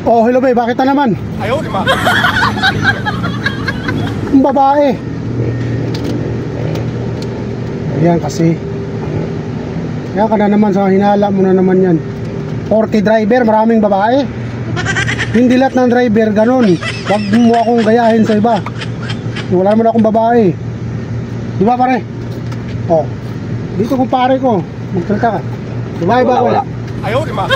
Oh, hello bay, bakit na naman? Ayaw, di ba? Ang babae. Ayan kasi. Kaya ka na naman sa hinala mo na naman yan. 40 driver, maraming babae. Hindi lahat ng driver ganun. Wag mo akong gayahin sa iba. Wala naman akong babae. Di ba pare? Oh, dito kung pare ko, magsalita ka. Babae ba wala? Ayaw, di ba?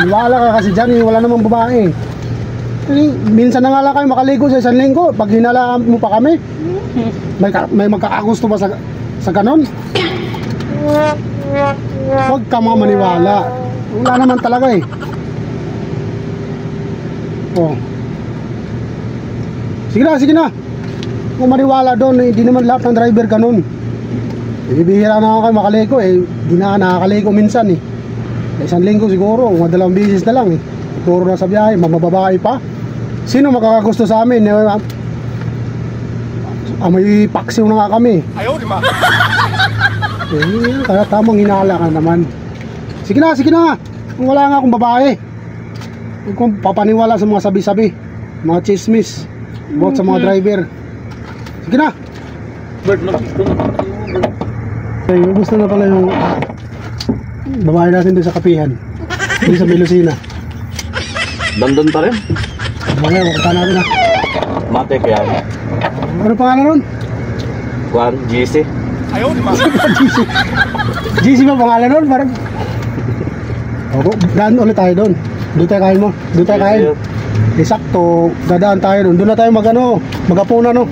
Wala ka kasi dyan, wala namang babae. Minsan na nga lang kayo makaligo sa isang linggo. Pag hinalaan mo pa kami, may magkakagusto ba sa ganon? Huwag ka mga maniwala. Wala naman talaga eh. Oh. Sige na. Kung maniwala doon, hindi naman lahat ng driver ganon. Bibihira na ako kayo makaligo eh. Hindi na nakakaligo minsan eh. Isang linggo siguro, madalawang bisis na lang eh. Puro na sa biyahe, mamababae pa. Sino makakagusto sa amin? May paksiw na nga kami. Ayaw, di ba? Kaya tamang hinala ka naman. Sige na. Kung wala nga akong babae, kung papaniwala sa mga sabi-sabi, mga chismis about sa mga driver. Sige na. Ay, gusto na pala yung babae natin doon sa kapihan. Doon sa Melusina. Dandon pa rin. Mamaya, makita natin na. Mate kaya. Ano pangalan nun? Juan, GC. Ayaw, di ba? GC ba pangalan nun? Parang daan ulit tayo doon. Doon tayo kain mo. Doon tayo kain. Sakto, dadaan tayo doon. Doon na tayo mag-apuna no.